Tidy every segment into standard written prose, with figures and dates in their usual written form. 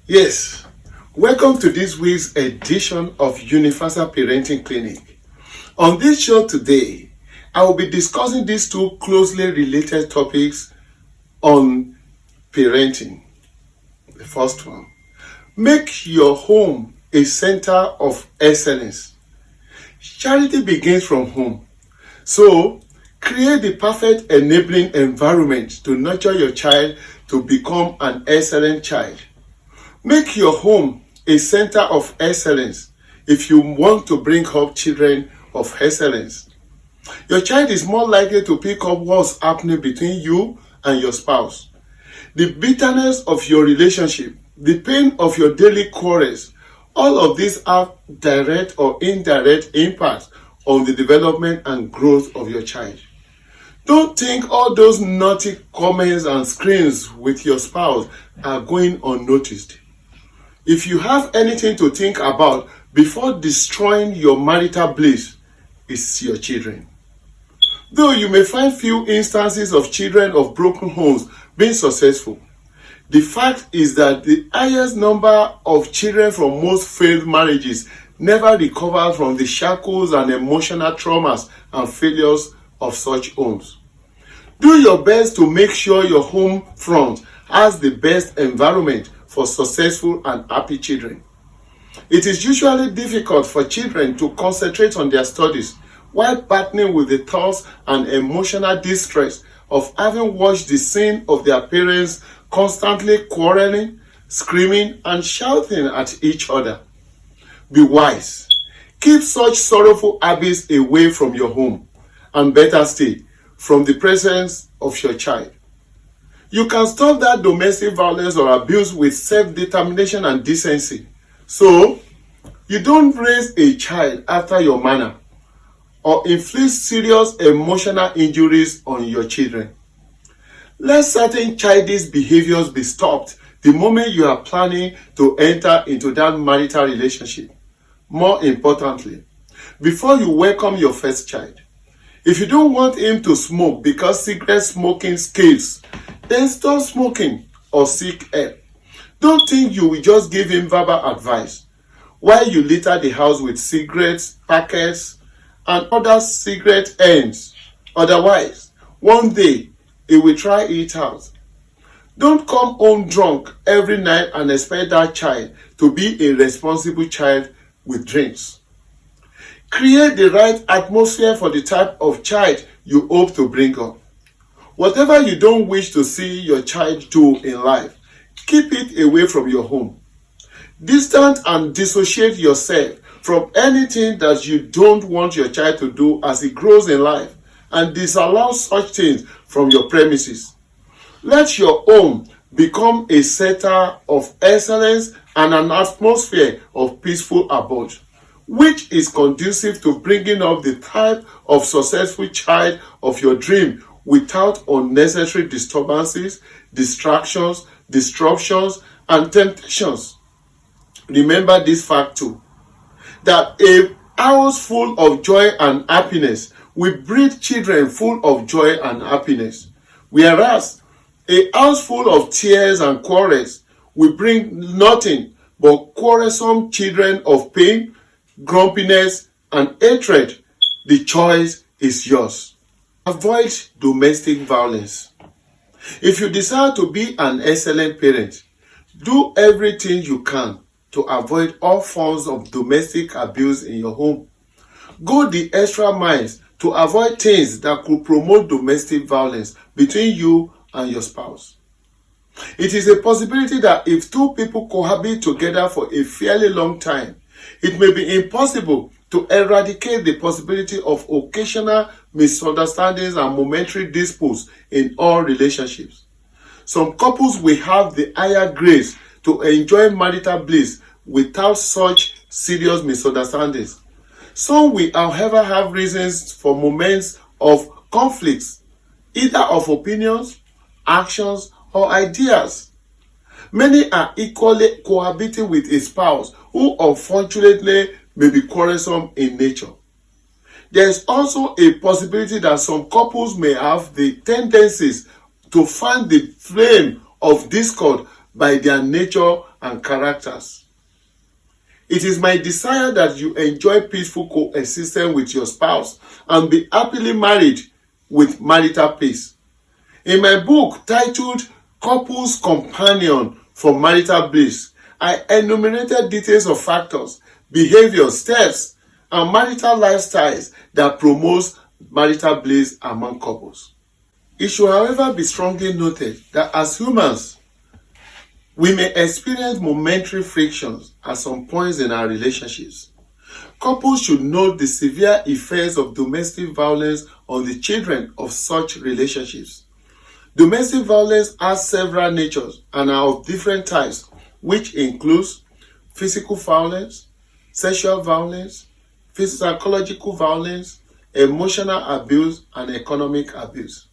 Yes, welcome to this week's edition of Universal Parenting Clinic. On this show today, I will be discussing these two closely related topics on parenting. The first one, make your home a center of excellence. Charity begins from home. So, create the perfect enabling environment to nurture your child to become an excellent child. Make your home a center of excellence if you want to bring up children of excellence. Your child is more likely to pick up what's happening between you and your spouse. The bitterness of your relationship, the pain of your daily quarrels, all of these have direct or indirect impact on the development and growth of your child. Don't think all those naughty comments and screams with your spouse are going unnoticed. If you have anything to think about before destroying your marital bliss, it's your children. Though you may find few instances of children of broken homes being successful, the fact is that the highest number of children from most failed marriages never recover from the shackles and emotional traumas and failures of such homes. Do your best to make sure your home front has the best environment for successful and happy children. It is usually difficult for children to concentrate on their studies while battling with the thoughts and emotional distress of having watched the scene of their parents constantly quarreling, screaming, and shouting at each other. Be wise. Keep such sorrowful habits away from your home, and better still, from the presence of your child. You can stop that domestic violence or abuse with self-determination and decency. So, you don't raise a child after your manner or inflict serious emotional injuries on your children. Let certain childish behaviors be stopped the moment you are planning to enter into that marital relationship. More importantly, before you welcome your first child, if you don't want him to smoke because cigarette smoking kills, then stop smoking or seek help. Don't think you will just give him verbal advice while you litter the house with cigarettes, packets, and other cigarette ends. Otherwise, one day he will try it out. Don't come home drunk every night and expect that child to be a responsible child with drinks. Create the right atmosphere for the type of child you hope to bring up. Whatever you don't wish to see your child do in life, keep it away from your home. Distance and dissociate yourself from anything that you don't want your child to do as he grows in life, and disallow such things from your premises. Let your home become a center of excellence and an atmosphere of peaceful abode, which is conducive to bringing up the type of successful child of your dream without unnecessary disturbances, distractions, disruptions, and temptations. Remember this fact too, that a house full of joy and happiness will breed children full of joy and happiness, whereas a house full of tears and quarrels will bring nothing but quarrelsome children of pain, grumpiness, and hatred. The choice is yours. Avoid domestic violence. If you desire to be an excellent parent, do everything you can to avoid all forms of domestic abuse in your home. Go the extra miles to avoid things that could promote domestic violence between you and your spouse. It is a possibility that if two people cohabit together for a fairly long time, it may be impossible to eradicate the possibility of occasional misunderstandings and momentary disputes in all relationships. Some couples will have the higher grace to enjoy marital bliss without such serious misunderstandings. Some will, however, have reasons for moments of conflicts, either of opinions, actions, or ideas. Many are equally cohabiting with a spouse who unfortunately may be quarrelsome in nature. There is also a possibility that some couples may have the tendencies to fan the flame of discord by their nature and characters. It is my desire that you enjoy peaceful coexistence with your spouse and be happily married with marital peace. In my book titled Couples Companion for Marital Bliss, I enumerated details of factors, behaviors, steps, and marital lifestyles that promote marital bliss among couples. It should, however, be strongly noted that as humans, we may experience momentary frictions at some points in our relationships. Couples should note the severe effects of domestic violence on the children of such relationships. Domestic violence has several natures and are of different types, which includes physical violence, sexual violence, psychological violence, emotional abuse, and economic abuse.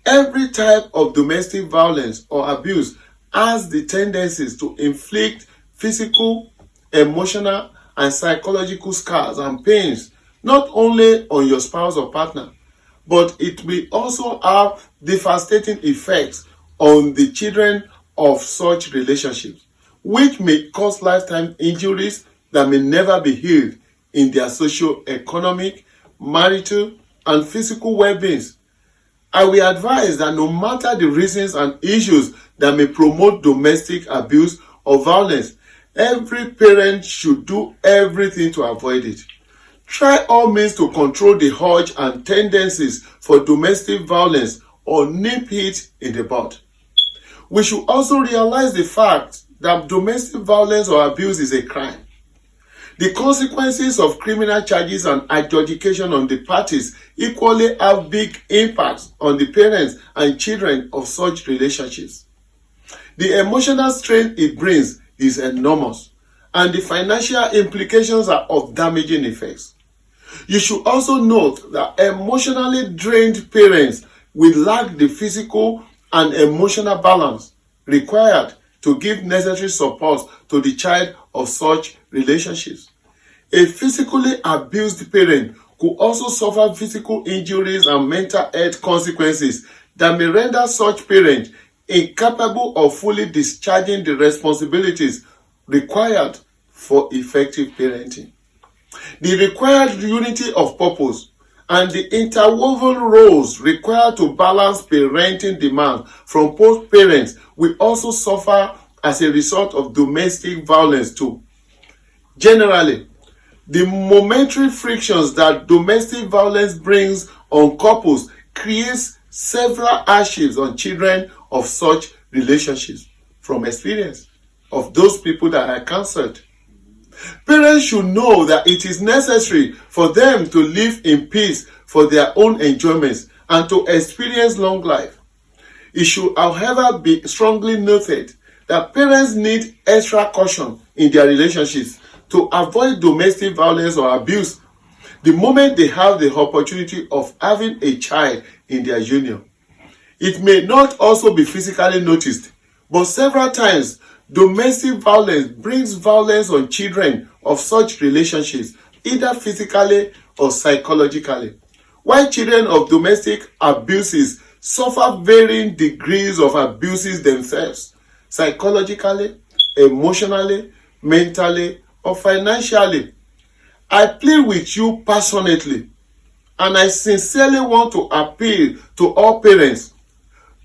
Every type of domestic violence or abuse has the tendencies to inflict physical, emotional, and psychological scars and pains not only on your spouse or partner, but it will also have devastating effects on the children of such relationships, which may cause lifetime injuries that may never be healed in their socio-economic, marital, and physical well-beings. I will advise that no matter the reasons and issues that may promote domestic abuse or violence, every parent should do everything to avoid it. Try all means to control the urge and tendencies for domestic violence or nip it in the bud. We should also realize the fact that domestic violence or abuse is a crime. The consequences of criminal charges and adjudication on the parties equally have big impacts on the parents and children of such relationships. The emotional strain it brings is enormous, and the financial implications are of damaging effects. You should also note that emotionally drained parents will lack the physical and emotional balance required to give necessary support to the child of such relationships. A physically abused parent could also suffer physical injuries and mental health consequences that may render such parent incapable of fully discharging the responsibilities required for effective parenting. The required unity of purpose and the interwoven roles required to balance parenting demands from both parents will also suffer as a result of domestic violence too. Generally, the momentary frictions that domestic violence brings on couples creates several hardships on children of such relationships from experience of those people that I counseled. Parents should know that it is necessary for them to live in peace for their own enjoyments and to experience long life. It should, however, be strongly noted that parents need extra caution in their relationships to avoid domestic violence or abuse the moment they have the opportunity of having a child in their union. It may not also be physically noticed, but several times domestic violence brings violence on children of such relationships, either physically or psychologically, while children of domestic abuses suffer varying degrees of abuses themselves, psychologically, emotionally, mentally, or financially. I plead with you passionately, and I sincerely want to appeal to all parents.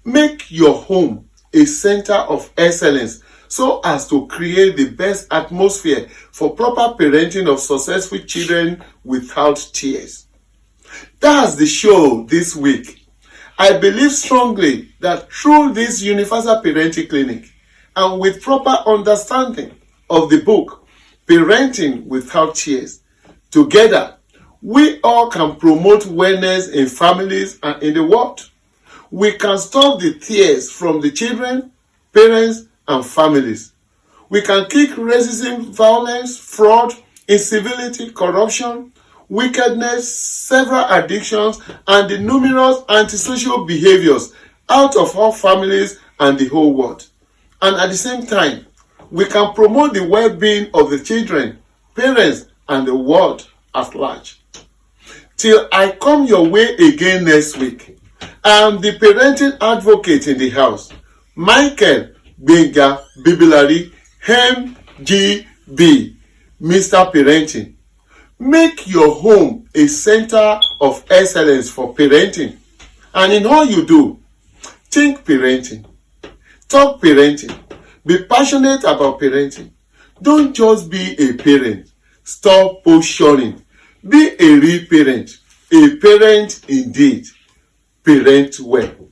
Make your home a center of excellence so as to create the best atmosphere for proper parenting of successful children without tears. That's the show this week. I believe strongly that through this Universal Parenting Clinic and with proper understanding of the book, Parenting Without Tears, together we all can promote wellness in families and in the world. We can stop the tears from the children, parents, and families. We can kick racism, violence, fraud, incivility, corruption, wickedness, several addictions, and the numerous antisocial behaviors out of our families and the whole world. And at the same time, we can promote the well-being of the children, parents, and the world at large. Till I come your way again next week, I am the parenting advocate in the house, Michael Gbenga Bibilari, MGB, Mr. Parenting. Make your home a center of excellence for parenting. And in all you do, think parenting, talk parenting, be passionate about parenting. Don't just be a parent. Stop positioning. Be a real parent. A parent indeed. Parent well.